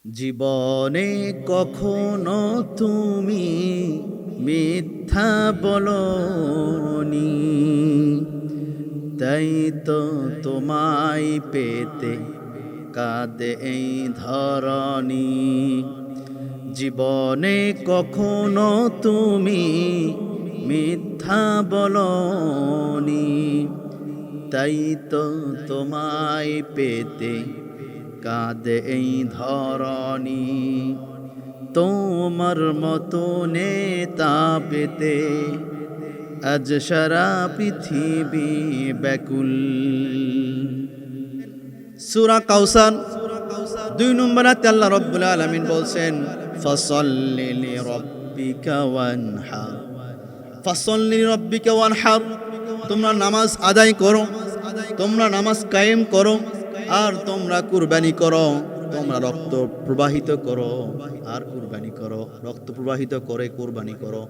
জীবনে কখনো তুমি মিথ্যা বলনি, তাই তো তোমায় পেতে কাঁদে এই ধরণী। জীবনে কখনো তুমি মিথ্যা বলনি, তাই তো তোমায় পেতে কাঁদে এই ধরণী। তোমার মতো নেতা পেতে আজ সারা পৃথিবী ব্যাকুল। সূরা কাউসার 2 নম্বর আয়াতে আল্লাহ রাব্বুল আলামিন বলছেন, ফাসাল্লি লিরাব্বিকা ওয়ানহার। ফাসাল্লি লিরাব্বিকা ওয়ানহার, তোমরা নামাজ আদায় করো, তোমরা নামাজ কায়েম করো, আর তোমরা কুরবানি করো। তোমরা রক্ত প্রবাহিত করো আর কুরবানি করো, রক্ত প্রবাহিত করে কুরবানি করো,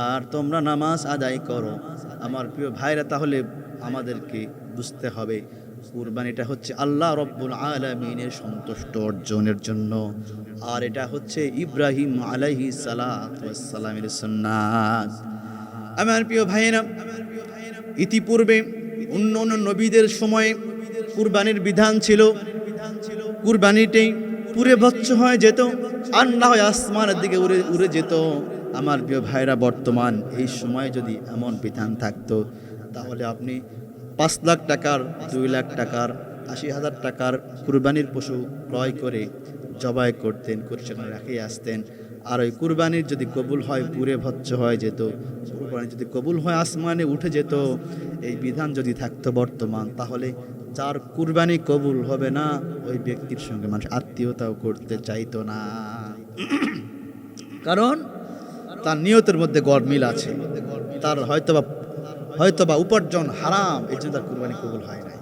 আর তোমরা নামাজ আদায় করো। আমার প্রিয় ভাইরা, তাহলে আমাদেরকে বুঝতে হবে কুরবানিটা হচ্ছে আল্লাহ রব্বুল আলামিনের সন্তুষ্ট অর্জনের জন্য, আর এটা হচ্ছে ইব্রাহিম আলাইহিস সালাতু ওয়াস সালামের সুন্নাত। আমার প্রিয় ভাইরা, ইতিপূর্বে অন্য নবীদের সময়ে কুরবানির বিধান ছিল, কুরবানিটাই পুরে ভৎস হয়ে যেত আর না হয় আসমানের দিকে উড়ে যেত। আমার প্রিয় ভাইরা, বর্তমান এই সময়ে যদি এমন বিধান থাকতো, তাহলে আপনি 5 লাখ টাকার, 2 লাখ টাকার, 80,000 টাকার কুরবানির পশু ক্রয় করে জবাই করতেন, করে সেখানে রেখে আসতেন। আর ওই কুরবানির যদি কবুল হয় পুরে ভৎস হয়ে যেত, কুরবানি যদি কবুল হয় আসমানে উঠে যেত। এই বিধান যদি থাকতো বর্তমান, তাহলে যার কুরবানি কবুল হবে না, ওই ব্যক্তির সঙ্গে মানুষ আত্মীয়তাও করতে চাইতো না, কারণ তার নিয়তের মধ্যে গরমিল আছে, তার হয়তোবা উপার্জন হারাম, এই জন্য তার কুরবানি কবুল হয় নাই।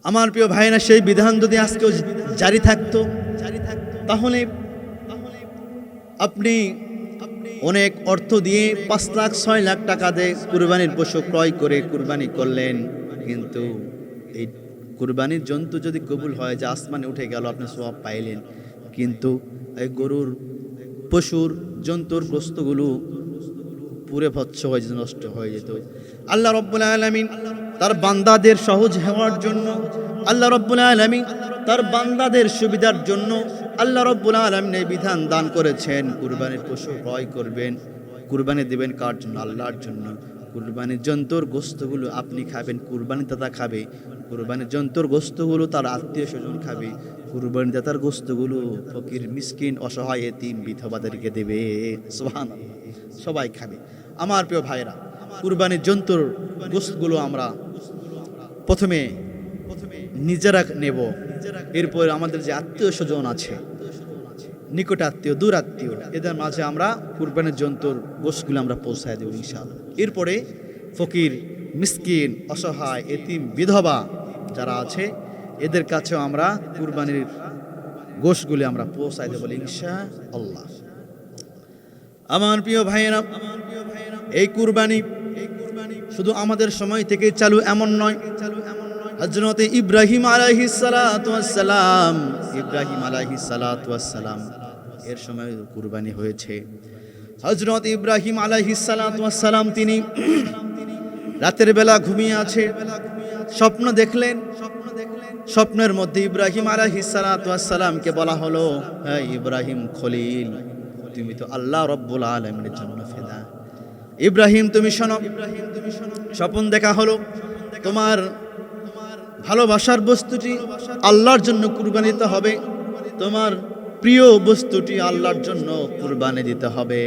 আমার প্রিয় ভাইরা, সেই বিধান যদি আজকেও জারি থাকতো, তাহলে আপনি অনেক অর্থ দিয়ে 5 লাখ 6 লাখ টাকা দিয়ে কুরবানির পশু ক্রয় করে কুরবানি করলেন, কিন্তু এই কুরবানির জন্তু যদি কবুল হয় যে আসমানে উঠে গেল, আপনি সওয়াব পাইলেন, কিন্তু এই গরুর পশুর জন্তুর গোশতগুলো পুরে ভৎস হয়ে যেত, নষ্ট হয়ে যেত। আল্লাহ রাব্বুল আলামিন তার বান্দাদের সহজ হওয়ার জন্য, আল্লাহ রাব্বুল আলামিন তার বান্দাদের সুবিধার জন্য আল্লাহ রাব্বুল আলামিন এই বিধান দান করেছেন, কুরবানির পশু ক্রয় করবেন, কুরবানি দিবেন কার জন্য? আল্লাহর জন্য। কুরবানির জন্তুর গোশতগুলো আপনি খাবেন, কুরবানি দাতা খাবে, কুরবানির জন্তুর গোশতগুলো তার আত্মীয় স্বজন খাবে, কুরবানি দাতার গোশতগুলো ফকির মিসকিন অসহায় এতিম বিধবাদেরকে দেবে। সুবহানাল্লাহ, সবাই খাবে। আমার প্রিয় ভাইরা, কুরবানির জন্তুর গোশতগুলো আমরা প্রথমে নিজেরা নেব, এরপর আমাদের যে আত্মীয় স্বজন আছে, নিকট আত্মীয়, দূর আত্মীয়, এদের মাঝে আমরা কুরবানির জন্তুর গোশতগুলো আমরা পৌঁছায় দেব ইনশাআল্লাহ। এরপরে ফকির মিসকিন অসহায় এতিম বিধবা যারা আছে, এদের কাছেও আমরা কুরবানির গোশতগুলি আমরা পৌঁছায় দেব ইনশাআল্লাহ। আমার প্রিয় ভাইয়েরা, এই কুরবানি শুধু আমাদের সময় থেকে চালু এমন নয়। হযরত ইব্রাহিম আলাইহিস সালাতু ওয়াস সালাম, ইব্রাহিম আলাইহিস সালাতু ওয়াস সালাম এর সময় কুরবানি হয়েছে। হযরত ইব্রাহিম আলাইহিস সালাতু ওয়াস সালাম তিনি রাতের বেলা ঘুমিয়ে আছে, স্বপ্ন দেখলেন। স্বপ্নের মধ্যে ইব্রাহিম আলাইহিস সালাতু ওয়াস সালামকে বলা হলো, হে ইব্রাহিম খলিল, তুমি তো আল্লাহ রাব্বুল আলামিনের জন্য ফেদা। ইব্রাহিম তুমি শোনো, স্বপ্ন দেখা হলো, তোমার ভালোবাসার বস্তুটি আল্লাহর জন্য কুরবানি দিতে হবে, তোমার প্রিয় বস্তুটি আল্লাহর জন্য কুরবানি দিতে হবে।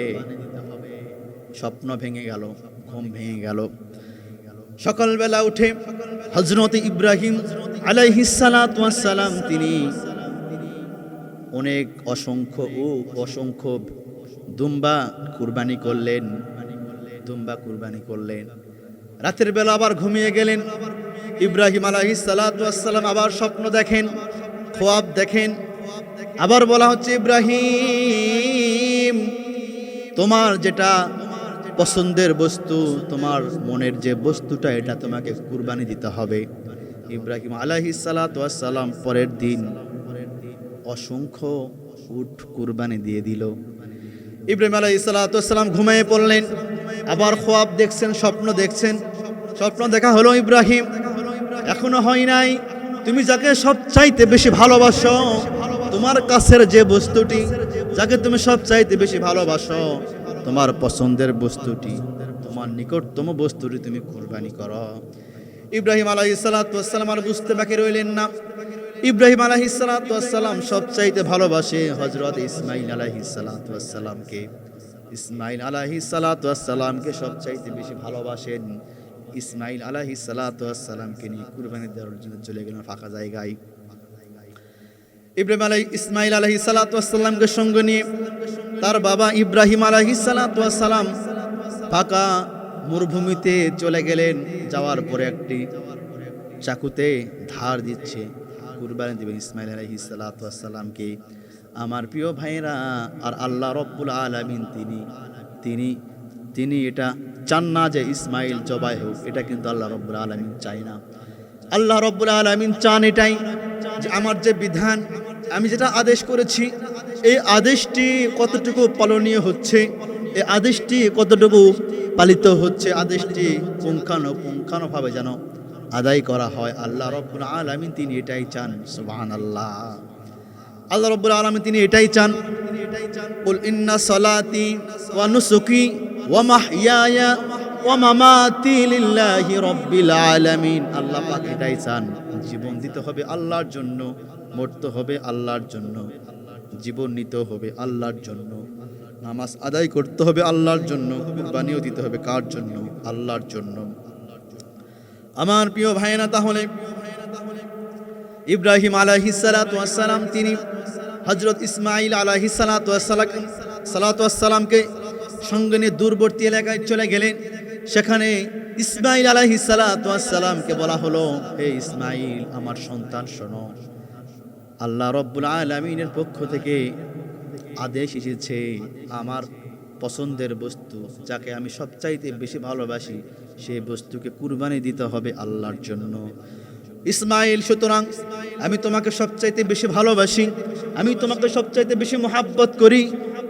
স্বপ্ন ভেঙে গেল, ঘুম ভেঙে গেল। সকালবেলা উঠে হযরত ইব্রাহিম আলাইহিস সালাতু ওয়াস সালাম তিনি অনেক অসংখ্য দুম্বা কুরবানি করলেন। রাতের বেলা আবার ঘুমিয়ে গেলেন। ইব্রাহিম আলাইহিস সালাতু ওয়াস সালাম আবার স্বপ্ন দেখেন, খোয়াব দেখেন। আবার বলা হচ্ছে, ইব্রাহিম তোমার যেটা পছন্দের বস্তু, তোমার মনের যে বস্তুটা, এটা তোমাকে কুরবানি দিতে হবে। ইব্রাহিম আলাইহিস সালাতু ওয়াস সালাম পরের দিন অসংখ্য উট কুরবানি দিয়ে দিল। ইব্রাহিম আলাইহিস সালাতু ওয়াস সালাম ঘুমিয়ে পড়লেন। আবার খ্বাব দেখছেন, স্বপ্ন দেখছেন। স্বপ্ন দেখা হলো, ইব্রাহিম এখনো হয় নাই, তুমি যাকে সবচাইতে বেশি ভালোবাসো, তোমার কাছের যে বস্তুটি, যাকে তুমি সবচাইতে বেশি ভালোবাসো, তোমার পছন্দের বস্তুটি, তোমার নিকটতম বস্তুটি তুমি কুরবানি করো। ইব্রাহিম আলাইহিস সালাতু ওয়াস সালাম আর বুঝতে বাকি রইলেন না। ইব্রাহিম আলাইহিস সালাতু ওয়াস সালাম সবচাইতে ভালোবাসে হযরত ইসমাঈল আলাইহিস সালাতু ওয়াস সালামকে। ইসমাঈল আলাইহিস সালাতু ওয়াস সালামকে সবচাইতে বেশি ভালোবাসেন। ইসমাঈল আলাইহিস সালাতু ওয়াস সালামকে নিয়ে কুরবানি দেওয়ার জন্য চলে গেলেন ফাঁকা জায়গায়। ইসমাঈল আলাইহিস সালাতু ওয়াস সালামকে সঙ্গে নিয়ে তার বাবা ইব্রাহিম আলাইহিস সালাতু ওয়াস সালাম ফাঁকা মরুভূমিতে চলে গেলেন। যাওয়ার পরে একটি চাকুতে ধার দিচ্ছে, কুরবানি দিবেন ইসমাঈল আলাইহিস সালাতু ওয়াস সালামকে। আমার প্রিয় ভাইরা, আর আল্লাহ রব্বুল আলামিন তিনি এটা চান না যে ইসমাঈল জবাই হোক, এটা কিন্তু আল্লাহ রব্বুল আলামিন চায় না। আল্লাহ রব্বুল আলামিন চান এটাই যে আমার যে বিধান, আমি যেটা আদেশ করেছি, এই আদেশটি কতটুকু পালনীয় হচ্ছে, এই আদেশটি কতটুকু পালিত হচ্ছে, আদেশটি পুঙ্খানুপুঙ্খানুভাবে যেন আদায় করা হয়। আল্লাহ রব্বুল আলামিন তিনি এটাই চান। সুবহানাল্লাহ। আল্লাহ রব্বুল আলামিন তিনি এটাই চান। কুল ইন্না সালাতি ওয়া নুসুকি ওয়া মাহইয়ায়া ওয়া মামাতি লিল্লাহি রাব্বিল আলামিন। আল্লাহ পাক এটাই চান, জীবন দিতে হবে আল্লাহর জন্য, মরতে হবে আল্লাহর জন্য, জীবন নিতে হবে আল্লাহর জন্য, নামাজ আদায় করতে হবে আল্লাহর জন্য, কুরবানিও দিতে হবে কার জন্য? আল্লাহর জন্য। আমার প্রিয় ভাইয়েরা, তাহলে ইব্রাহিম আলাইহিস সালাতু ওয়াস সালাম তিনি হযরত ইসমাঈল আলাইহিস সালাতু ওয়াস সালামকে সঙ্গে নিয়ে দূরবর্তী এলাকায় চলে গেলেন। সেখানে ইসমাঈল আলাইহিস সালাতু ওয়াস সালামকে বলা হলো, হে ইসমাঈল, আমার সন্তান শোনো, আল্লাহ রব্বুল আলামিনের পক্ষ থেকে আদেশ এসেছে, আমার পছন্দের বস্তু, যাকে আমি সবচাইতে বেশি ভালোবাসি, সেই বস্তুকে কুরবানি দিতে হবে আল্লাহর জন্য। ইসমাঈল, সুতরাং আমি তোমাকে সবচাইতে বেশি ভালোবাসি, আমি তোমাকে সবচাইতে বেশি মহাব্বত করি,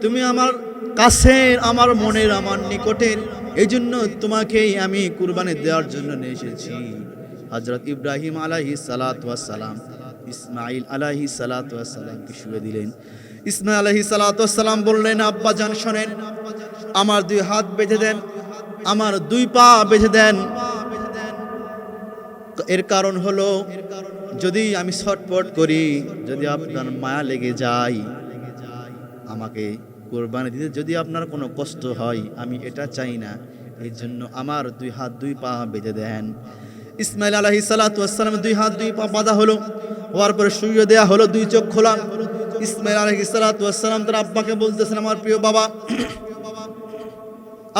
তুমি আমার কাছের, আমার মনের, আমার নিকটের, এই জন্য তোমাকেই আমি কুরবানি দেওয়ার জন্য নিয়ে এসেছি। হযরত ইব্রাহিম আলাইহিস সালাতু ওয়াস সালাম ইসমাঈল আলাইহিস সালাতু ওয়াস সালামকে শুয়ে দিলেন। ইসমাঈল আলাইহিস সালাতু ওয়াস সালাম বললেন, আব্বা জান শোনেন, আমার দুই হাত বেঁধে দেন, আমার দুই পা বেঁধে দেন। এর কারণ হলো, যদি আমি ছটফট করি, যদি আপনার মায়া লেগে যায়, আমাকে কুরবানি দিতে যদি আপনার কোনো কষ্ট হয়, আমি এটা চাই না, এই জন্য আমার দুই হাত দুই পা বেঁধে দেন। ইসমাঈল আলাইহিস সালাতু ওয়াস সালাম দুই হাত দুই পা বাঁধা হলো, হওয়ার পরে শুইয়ে দেয়া হলো, দুই চোখ খোলা। ইসমাঈল আলাইহিস সালাতু ওয়াস সালাম তার আব্বাকে বলতেছেন, আমার প্রিয় বাবা,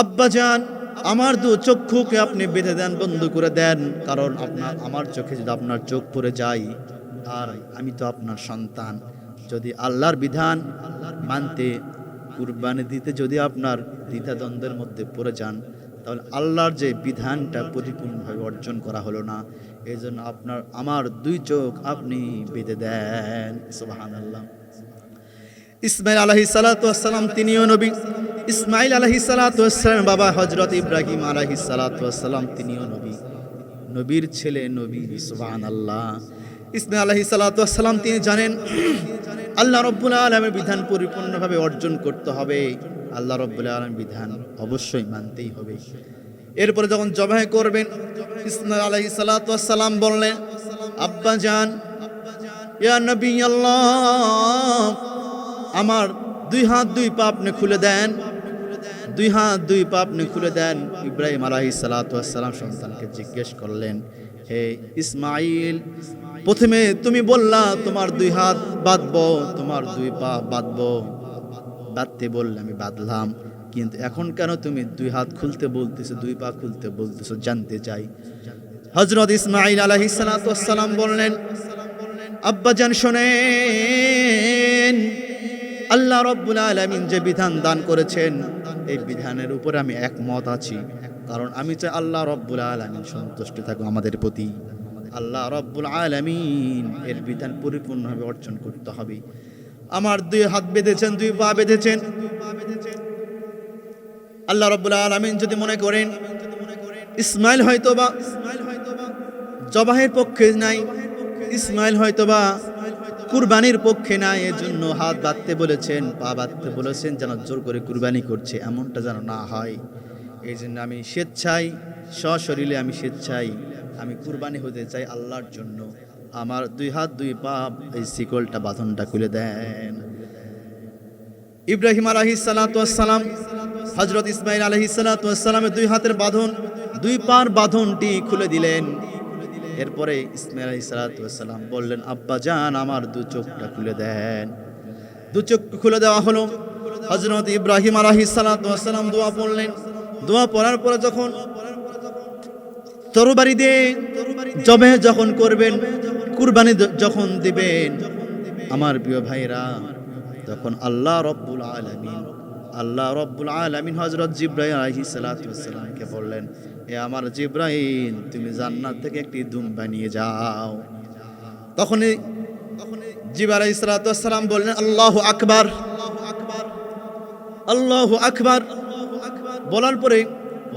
আব্বা জান, আমার দু চক্ষুকে আপনি বেঁধে দেন, বন্ধ করে দেন, কারণ আমার চোখে যদি আপনার চোখ পড়ে যায়, আর আমি তো আপনার সন্তান, যদি আল্লাহর বিধান মানতে, কুরবানি দিতে যদি আপনার দ্বিধাদ্বন্দ্বের মধ্যে পড়ে যান, তাহলে আল্লাহর যে বিধানটা পরিপূর্ণভাবে অর্জন করা হলো না। এই জন্য আমার দুই চোখ আপনি বেঁধে দেন। সুবহানাল্লাহ। ইসমাঈল আলাইহিস সালাতু ওয়াস সালাম তিনিও নবী। ইসমাঈল আলাইহিস সালাতু ওয়াস সালাম বাবা হযরত ইব্রাহিম আলাইহিস সালাতু ওয়াস সালাম তিনিও নবী, নবীর ছেলে নবী। সুবহানাল্লাহ। ইসমাঈল আলাইহিস সালাতু ওয়াস সালাম তিনি জানেন আল্লাহ রাব্বুল আলামিনের বিধান পরিপূর্ণভাবে অর্জন করতে হবে, আল্লাহ রাব্বুল আলামিনের বিধান অবশ্যই মানতেই হবে। এরপরে যখন জবাহ করবেন, ইসমাঈল আলাইহিস সালাতু ওয়াস সালাম বললেন, আব্বা জান, ইয়া নবী আল্লাহ, আমার দুই হাত দুই পা আপনি খুলে দেন, দুই হাত দুই পা আপনি খুলে দেন। ইব্রাহিম আলাইহিস সালাতু ওয়াস সালাম সন্তানকে জিজ্ঞেস করলেন, হে ইসমাঈল, প্রথমে তুমি বললা তোমার দুই হাত বাঁধবো, তোমার দুই পা বাঁধবো, বাঁধতে বললে আমি বাঁধলাম, কিন্তু এখন কেন তুমি দুই হাত খুলতে বলতেছো, দুই পা খুলতে বলতেছো, জানতে চাই। হযরত ইসমাঈল আলাইহিস সালাতু ওয়াস সালাম বললেন, আব্বা জান শোনেন, আল্লাহ রাব্বুল আলামিন যে বিধান দান করেছেন, এই বিধানের উপরে আমি একমত আছি, কারণ আমি চাই আল্লাহ রাব্বুল আলামিন সন্তুষ্ট থাকুক আমাদের প্রতি। আল্লাহ রব্বুল আলামিন এর বিধান পরিপূর্ণভাবে অর্জন করতে হবে। আমার দুই হাত বেঁধেছেন, দুই পা বেঁধেছেন। আল্লাহ রব্বুল আলামিন যদি মনে করেন ইসমাইল হয়তোবা জবাহের পক্ষে নাই, ইসমাইল হয়তোবা কুরবানির পক্ষে নাই, এর জন্য হাত বাঁধতে বলেছেন, পা বাঁধতে বলেছেন, যেন জোর করে কুরবানি করছে এমনটা যেন না হয়। এই জন্য আমি স্বেচ্ছায়, সশরীরে আমি স্বেচ্ছায় আমি কুরবানি হতে চাই আল্লাহর জন্য। আমার দুই হাত দুই পা এই শিকলটা বাঁধনটা খুলে দেন। ইব্রাহিম আলাইহিস সালাতু ওয়াস সালাম হযরত ইসমাইল আলাইহিস সালাতু ওয়াস সালামের দুই হাতের বাঁধন, দুই পার বাঁধনটি খুলে দিলেন। এরপরে ইসমাইল আলাইহিস সালাতু ওয়াস সালাম বললেন, আব্বা জান আমার দু চোখটা খুলে দেন। দু চোখ খুলে দেওয়া হলো। হযরত ইব্রাহিম আলাইহিস সালাতু ওয়াস সালাম দোয়া পড়লেন। দোয়া পড়ার পরে যখন তরবারি দিয়ে জবে যখন করবেন, কুরবানি যখন দিবেন, আমার প্রিয় ভাইরা, তখন আল্লাহ রব্বুল আলামিন হযরত জিবরাইল আলাইহিস সালাতু ওয়াস সালামকে বললেন, এ আমার জিবরাইল, তুমি জান্নাত থেকে একটি দুম্বা নিয়ে যাও। তখন জিবরাইল আলাইহিস সালাতু ওয়াস সালাম বললেন, আল্লাহু আকবার, আল্লাহু আকবার। বলার পরে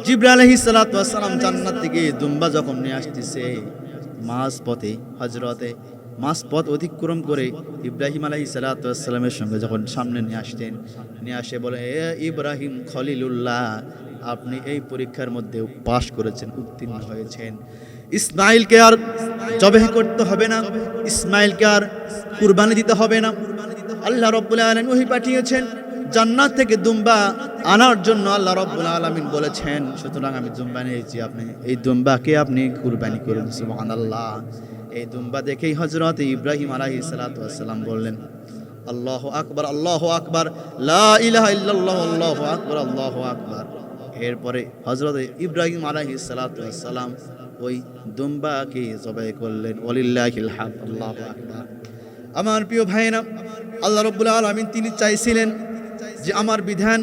জিবরাইল আলাইহিস সালাতু ওয়াস সালাম জান্নাত থেকে দুম্বা যখন নিয়ে আসতেছে, মাঝপথ অতিক্রম করে ইব্রাহিম আলাইহিস সালাতু ওয়াস সালামের সঙ্গে যখন সামনে নিয়ে আসতেন, নিয়ে আসে বলে, এ ইব্রাহিম খলিলুল্লাহ, আপনি এই পরীক্ষার মধ্যে পাশ করেছেন, উত্তীর্ণ হয়েছেন। ইসমাইলকে আর জবেহ করতে হবে না, ইসমাইলকে আর কুরবানি দিতে হবে না। আল্লাহ রাব্বুল আলামিন ওহী পাঠিয়েছেন জান্নাত থেকে দুম্বা আনার জন্য। আল্লাহ রাব্বুল আলামিন বলেছেন, সুতরাং আমি দুম্বা নিয়েছি, আপনি এই দুম্বাকে আপনি কুরবানি করুন। সুবহানাল্লাহ। এই দুম্বা দেখেই হযরত ইব্রাহিম আলাইহিস সালাতু ওয়াস সালাম বললেন, আল্লাহু আকবার, আল্লাহু আকবার, লা ইলাহা ইল্লাল্লাহ, আল্লাহু আকবার, আল্লাহু আকবার। এরপরে হযরত ইব্রাহিম আলাইহিস সালাতু ওয়াস সালাম ওই দুম্বাকে জবাই করলেন। ওয়ালিল্লাহিল হামদ, আল্লাহু আকবার। আমার প্রিয় ভাইরা, আল্লাহ রাব্বুল আলামিন তিনি চাইছিলেন যে আমার বিধান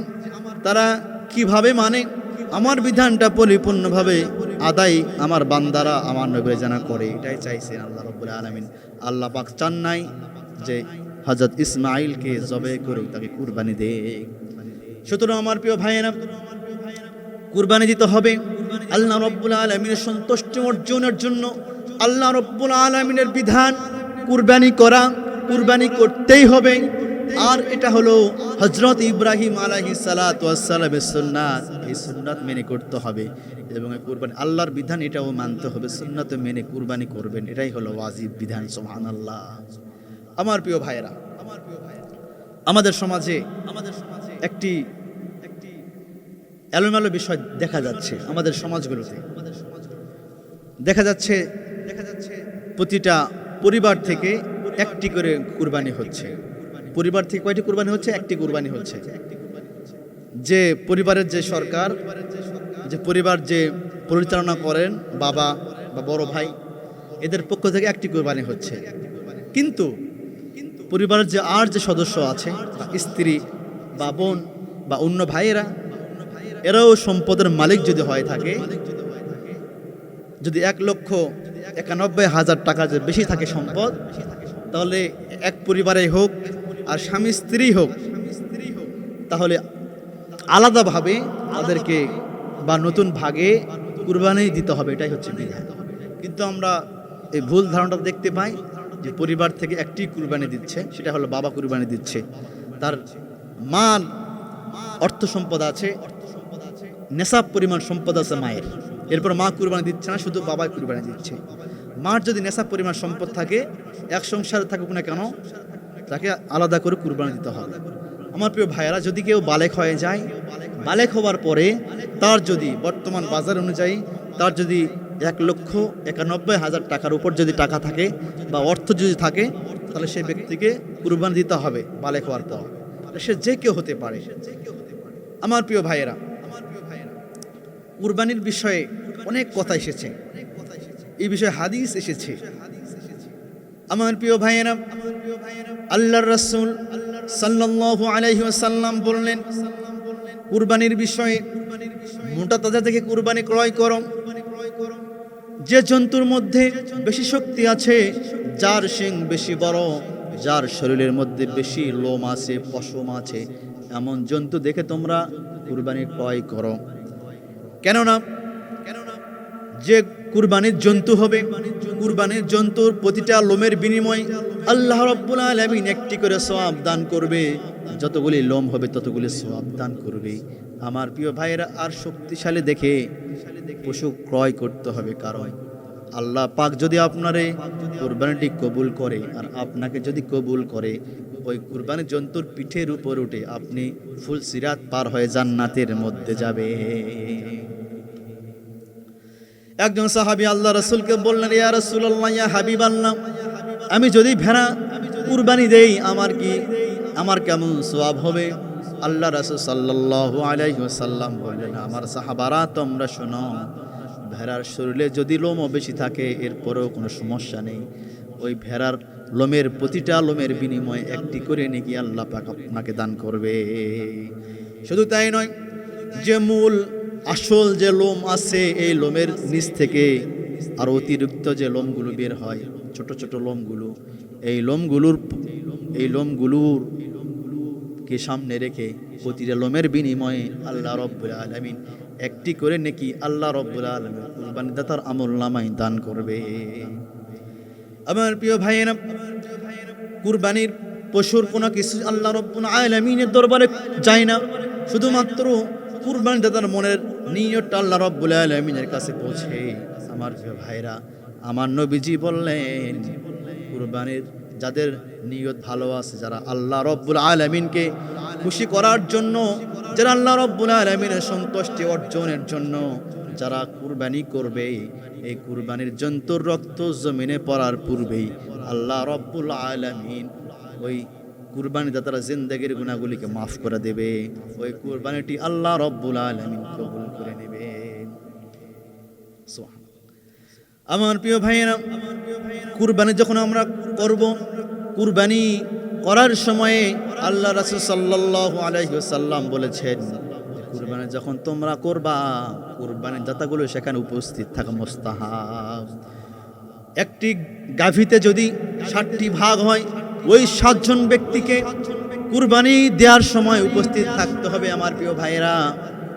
তারা কিভাবে মানে, আমার বিধানটা পরিপূর্ণভাবে আদায় আমার বান্দারা আমার নবী জানা করে, এটাই চাইছেন আল্লাহ রাব্বুল আলামিন। আল্লাহ পাক চান নাই যে হযরত ইসমাইলকে জবাই করে তাকে কুরবানি দেয়। সুতরাং আমার প্রিয় ভাইয়েরা, কুরবানি দিতে হবে আল্লাহ রাব্বুল আলামিনের সন্তুষ্টি অর্জনের জন্য। আল্লাহ রাব্বুল আলামিনের বিধান কুরবানি করা, কুরবানি করতেই হবে। আর এটা হলো হযরত ইব্রাহিম আলাইহিস সালাতু ওয়াস সালামের সুন্নাত, এই সুন্নাত মেনে করতে হবে। এবং কুরবানি আল্লাহর বিধান, এটাও মানতে হবে, সুন্নাত মেনে কুরবানি করবেন, এটাই হলো ওয়াজিব বিধান। সুবহানাল্লাহ। আমার প্রিয় ভাইয়েরা, আমাদের সমাজে একটি এলোমেলো বিষয় দেখা যাচ্ছে। আমাদের সমাজগুলোতে দেখা যাচ্ছে প্রতিটা পরিবার থেকে একটি করে কুরবানি হচ্ছে। পরিবার থেকে কয়টি কুরবানি হচ্ছে? একটি কুরবানি হচ্ছে। যে পরিবারের যে সরকার, যে পরিবার যে পরিচালনা করেন, বাবা বা বড় ভাই, এদের পক্ষ থেকে একটি কুরবানি হচ্ছে। কিন্তু পরিবারের যে আর যে সদস্য আছে, স্ত্রী বা বোন বা অন্য ভাইয়েরা, এরাও সম্পদের মালিক যদি হয়ে থাকে, যদি 1,91,000 টাকা যে বেশি থাকে সম্পদ, তাহলে এক পরিবারে হোক আর স্বামী স্ত্রী হোক, তাহলে আলাদাভাবে তাদেরকে বা নতুন ভাগে কুরবানি দিতে হবে, এটাই হচ্ছে বিধান। কিন্তু আমরা এই ভুল ধারণাটা দেখতে পাই যে পরিবার থেকে একটি কুরবানি দিচ্ছে, সেটা হলো বাবা কুরবানি দিচ্ছে। তার মাল অর্থ সম্পদ আছে, নেশাব পরিমাণ সম্পদ আছে মায়ের, এরপর মা কুরবানি দিচ্ছে না, শুধু বাবা কুরবানি দিচ্ছে। মার যদি নেশাব পরিমাণ সম্পদ থাকে, এক সংসারে থাকুক না কেন, তাকে আলাদা করে কুরবানি দিতে হবে। আমার প্রিয় ভাইয়েরা, যদি কেউ বালেক হয়ে যায়, বালেক হওয়ার পরে তার যদি বর্তমান বাজার অনুযায়ী তার যদি 1,91,000 টাকার উপর যদি টাকা থাকে বা অর্থ যদি থাকে, তাহলে সেই ব্যক্তিকে কুরবানি দিতে হবে বালেক হওয়ার পর। সে যে কেউ হতে পারে। আমার প্রিয় ভাইয়েরা, কুরবানির বিষয়ে অনেক কথা এসেছে, এই বিষয়ে হাদিস এসেছে। আমার প্রিয় ভাইয়েরা, আল্লাহর রাসূল সাল্লাল্লাহু আলাইহি ওয়াসাল্লাম বললেন, কুরবানির বিষয়ে মোটা তাজা থেকে কুরবানি ক্রয় করো। যে জন্তুর মধ্যে বেশি শক্তি আছে, যার শিং বেশি বড়, যার শরীরের মধ্যে বেশি লোম আছে, পশম আছে, এমন জন্তু দেখে তোমরা কুরবানি ক্রয় করো। কেননা যে কুরবানির জন্তু হবে, কুরবানির জন্তুর প্রতিটা লোমের বিনিময়ে আল্লাহ রাব্বুল আলামিন একটি করে সওয়াব দান করবে। যতগুলি লোম হবে ততগুলি সওয়াব দান করবে। আমার প্রিয় ভাইয়েরা, আর শক্তিশালী দেখে পশু ক্রয় করতে হবে, কারণ আল্লাহ পাক যদি আপনারে কুরবানিটি কবুল করে আর আপনাকে যদি কবুল করে, ওই কুরবানির জন্তুর পিঠের উপর উঠে আপনি ফুল সিরাত পার হয়ে জান্নাতের মধ্যে যাবে। একজন সাহাবী আল্লাহ রাসূলকে বললেন, ইয়া রাসূলুল্লাহ, ইয়া হাবিবাল্লাহ, আমি যদি ভেড়া কুরবানি দেই আমার কেমন সওয়াব হবে? আল্লাহ রাসূল সাল্লাল্লাহু আলাইহি ওয়াসাল্লাম বললেন, আমার সাহাবারা তোমরা শোনো, ভেড়ার শরীরে যদি লোমও বেশি থাকে এরপরেও কোনো সমস্যা নেই। ওই ভেড়ার লোমের প্রতিটা লোমের বিনিময়ে একটি করে নেকি আল্লাহ পাক আপনাকে দান করবে। শুধু তাই নয়, যে মূল আসল যে লোম আছে, এই লোমের নিচ থেকে আর অতিরিক্ত যে লোমগুলো বের হয়, ছোট ছোট লোমগুলো, এই লোমগুলোর কে সামনে রেখে প্রতিটা লোমের বিনিময়ে আল্লাহ রাব্বুল আলামিন একটি করে নেকি আল্লাহ রাব্বুল আলামিন কুরবানিদাতার আমলনামায় দান করবে। আমার প্রিয় ভাইয়েরা, কুরবানির পশুর কোনো কিছু আল্লাহ রাব্বুল আলামিনের দরবারে যায় না, শুধুমাত্র কুরবানিদাতার মনের নিয়তটা আল্লাহ রাব্বুল আলামিনের কাছে পৌঁছে। আমার প্রিয় ভাইরা, আমার নবীজি বললেন, কুরবানির যাদের নিয়ত ভালো আছে, যারা আল্লাহ রাব্বুল আলামিনকে খুশি করার জন্য, যারা আল্লাহ রাব্বুল আলামিনের সন্তুষ্টি অর্জনের জন্য যারা কুরবানি করবে, এই কুরবানির জন্তুর রক্ত জমিনে পড়ার পূর্বেই আল্লাহ রাব্বুল আলামিন ওই কুরবানিদাতার জিন্দেগির গুনাহগুলিকে মাফ করে দেবে। ওই কুরবানিটি আল্লাহ রাব্বুল আলামিন কবুল করে নেবে। আমার প্রিয় ভাইয়েরা, কুরবানি যখন আমরা করব, কুরবানি করার সময়ে আল্লাহ রাসূল সাল্লাল্লাহু আলাইহি ওয়াসাল্লাম বলেছেন, কুরবানি যখন তোমরা করবা, কুরবানির দাতাগুলো সেখানে উপস্থিত থাকা মুস্তাহাব। একটি গাভীতে যদি 60টি ভাগ হয়, ওই 7 জন ব্যক্তিকে কুরবানি দেওয়ার সময় উপস্থিত থাকতে হবে। আমার প্রিয় ভাইয়েরা,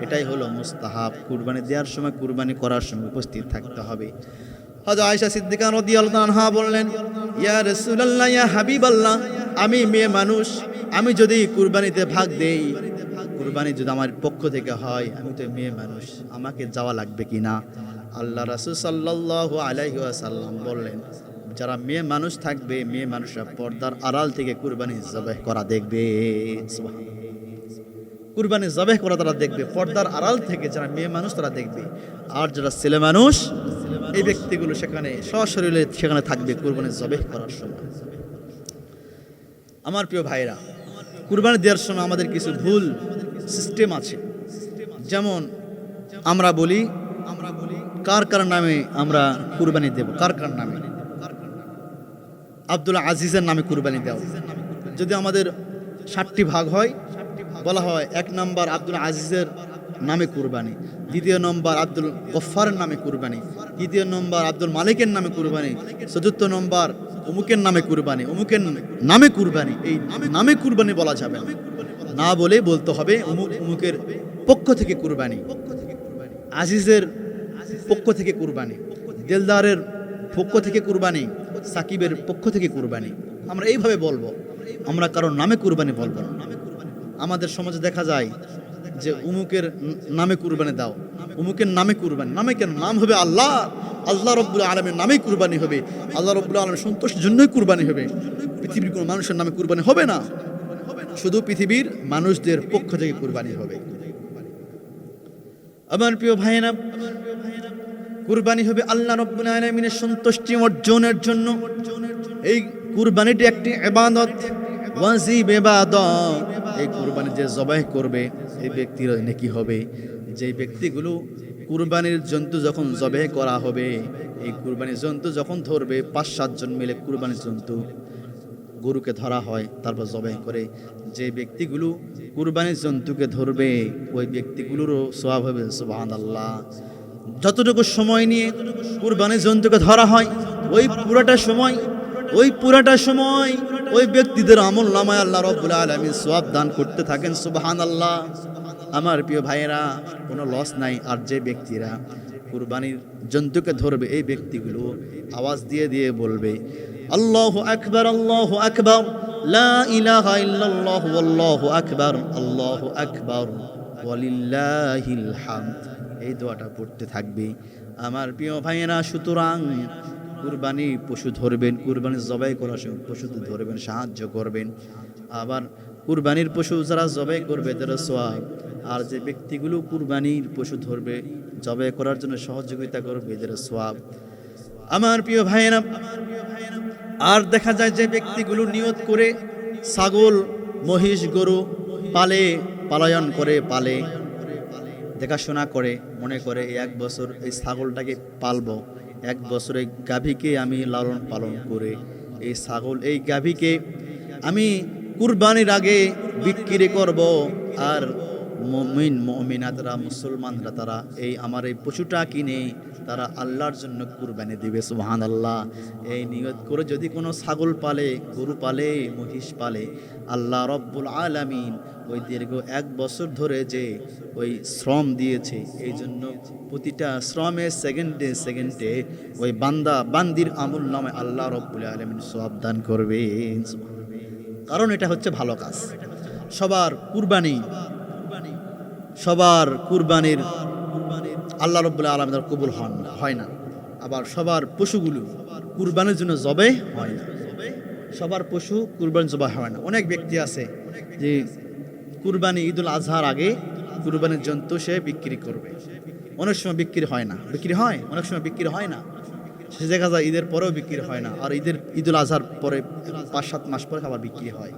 এটাই হলো মুস্তাহাব। কুরবানি দেওয়ার সময়, কুরবানি করার সময় উপস্থিত থাকতে হবে। হযরত আয়েশা সিদ্দিকা রাদিয়াল্লাহু আনহা বললেন, ইয়া রাসূলুল্লাহ, ইয়া হাবিবাল্লাহ, আমি মেয়ে মানুষ, আমি যদি কুরবানিতে ভাগ দেই, কুরবানি যদি আমার পক্ষ থেকে হয়, আমি তো মেয়ে মানুষ, আমাকে যাওয়া লাগবে কিনা? আল্লাহ রাসূল সাল্লাল্লাহু আলাইহি ওয়াসাল্লাম বললেন, যারা মেয়ে মানুষ থাকবে, মেয়ে মানুষরা পর্দার আড়াল থেকে কুরবানি জবাহ করা দেখবে। কুরবানি জবাহ করা তারা দেখবে, পর্দার আড়াল থেকে যারা মেয়ে মানুষ তারা দেখবে। আর যারা ছেলে মানুষ, এই ব্যক্তিগুলো সেখানে সশরীরে সেখানে থাকবে কুরবানি জবাহ করার সময়। আমার প্রিয় ভাইরা, কুরবানি দেওয়ার সময় আমাদের কিছু ভুল সিস্টেম আছে। যেমন আমরা বলি কার নামে আমরা কুরবানি দেব, কার নামে? আব্দুল আজিজের নামে কুরবানি দেওয়া। যদি আমাদের 60টি ভাগ হয়, বলা হয় 1 নম্বর আব্দুল আজিজের নামে কুরবানি, 2 নম্বর আব্দুল গফফারের নামে কুরবানি, 3 নম্বর আব্দুল মালিকের নামে কুরবানি, 4 নম্বর অমুকের নামে কুরবানি, অমুকের নামে কুরবানি। এই নামে কুরবানি বলা যাবে না, বলে বলতে হবে অমুকের পক্ষ থেকে কুরবানি, আজিজের পক্ষ থেকে কুরবানি, দিলদারের পক্ষ থেকে কুরবানি, সাকিবের পক্ষ থেকে কুরবানি। আমরা এইভাবে বলবো, আমরা কারোর নামে কুরবানি বলবো না। আমাদের সমাজে দেখা যায় যে অমুকের নামে কুরবানি দাও, অমুকের নামে কুরবানি। নামে কেন? নাম হবে আল্লাহ রাব্বুল আলামিনের নামেই কুরবানি হবে, আল্লাহ রাব্বুল আলামিনের সন্তুষ্টির জন্যই কুরবানি হবে। পৃথিবীর কোনো মানুষের নামে কুরবানি হবে না, শুধু পৃথিবীর মানুষদের পক্ষ থেকে কুরবানি হবে। আমার প্রিয় ভাইয়েরা, কুরবানি হবে আল্লাহ রাব্বুল আলামিনের সন্তুষ্টি অর্জনের জন্য। এই কুরবানিটি একটি ইবাদত, ওয়াজিব ইবাদত। এই কুরবানি যে জবাহ করবে, এই ব্যক্তির নেকি হবে। যে ব্যক্তিগুলো কুরবানির জন্তু যখন জবাহ করা হবে, এই কুরবানির জন্তু যখন ধরবে, 5-7 জন মিলে কুরবানির জন্তু গরুকে ধরা হয়, তারপর জবাহ করে। যে ব্যক্তিগুলো কুরবানির জন্তুকে ধরবে, ওই ব্যক্তিগুলোরও সওয়াব হবে সুবহানাল্লাহ। যতটুকু সময় নিয়ে কুরবানির জন্তুকে ধরা হয় ওই পুরাটা সময় ওই ব্যক্তিদের আমল নামায় আল্লাহ রাব্বুল আলামিন সওয়াব দান করতে থাকেন সুবহানাল্লাহ। আমার প্রিয় ভাইয়েরা, কোনো লস নাই। আর যে ব্যক্তিরা কুরবানির জন্তুকে ধরবে এই ব্যক্তিগুলো আওয়াজ দিয়ে দিয়ে বলবে আল্লাহু আকবার, আল্লাহু আকবার, লা ইলাহা ইল্লাল্লাহু আল্লাহু আকবার, আল্লাহু আকবার, ওয়ালিল্লাহিল হামদ। এই দোয়াটা পড়তে থাকবে আমার প্রিয় ভাইয়েরা। সুতরাং কুরবানি পশু ধরবেন, কুরবানি জবাই করার সময় পশু ধরবেন, সাহায্য করবেন। আবার কুরবানির পশু যারা জবাই করবে তারা সওয়াব, আর যে ব্যক্তিগুলো কুরবানির পশু ধরবে জবাই করার জন্য সহযোগিতা করবে এদের সওয়াব। আমার প্রিয় ভাইয়েরা, আর দেখা যায় যে ব্যক্তিগুলো নিয়ত করে ছাগল, মহিষ, গরু পালন করে দেখাশোনা করে, মনে করে এই 1 বছর এই ছাগলটাকে পালবো, 1 বছর এই গাভীকে আমি লালন পালন করে এই ছাগল, এই গাভীকে আমি কুরবানির আগে বিক্রি করব। আর মুমিনাতরা, মুসলমানরা তারা এই আমার এই পশুটা কিনে তারা আল্লাহর জন্য কুরবানি দিবে সুবহানাল্লাহ। এই নিয়ত করে যদি কোনো ছাগল পালে, গরু পালে, মহিষ পালে, আল্লাহ রাব্বুল আলামিন ওই দীর্ঘ 1 বছর ধরে যে ওই শ্রম দিয়েছে, এই জন্য প্রতিটা শ্রমের সেকেন্ডে সেকেন্ডে ওই বান্দির আমল নামে আল্লাহ রাব্বুল আলামিন সওয়াব দান করবে। কারণ এটা হচ্ছে ভালো কাজ। সবার কুরবানির আল্লাহ রাব্বুল আলামিন কবুল হয় না। আবার সবার পশুগুলো কুরবানির জন্য জবে হয় না। সবার পশু কুরবানি জবাই হয় না। অনেক ব্যক্তি আছে যে কুরবানি ঈদুল আজহার আগে কুরবানির জন্তু সে বিক্রি করবে, অনেক সময় বিক্রি হয় না, অনেক সময় বিক্রি হয় না। সে দেখা যায় ঈদের পরেও বিক্রি হয় না, আর ঈদুল আজহার পরে 5-7 মাস পরে আবার বিক্রি হয়।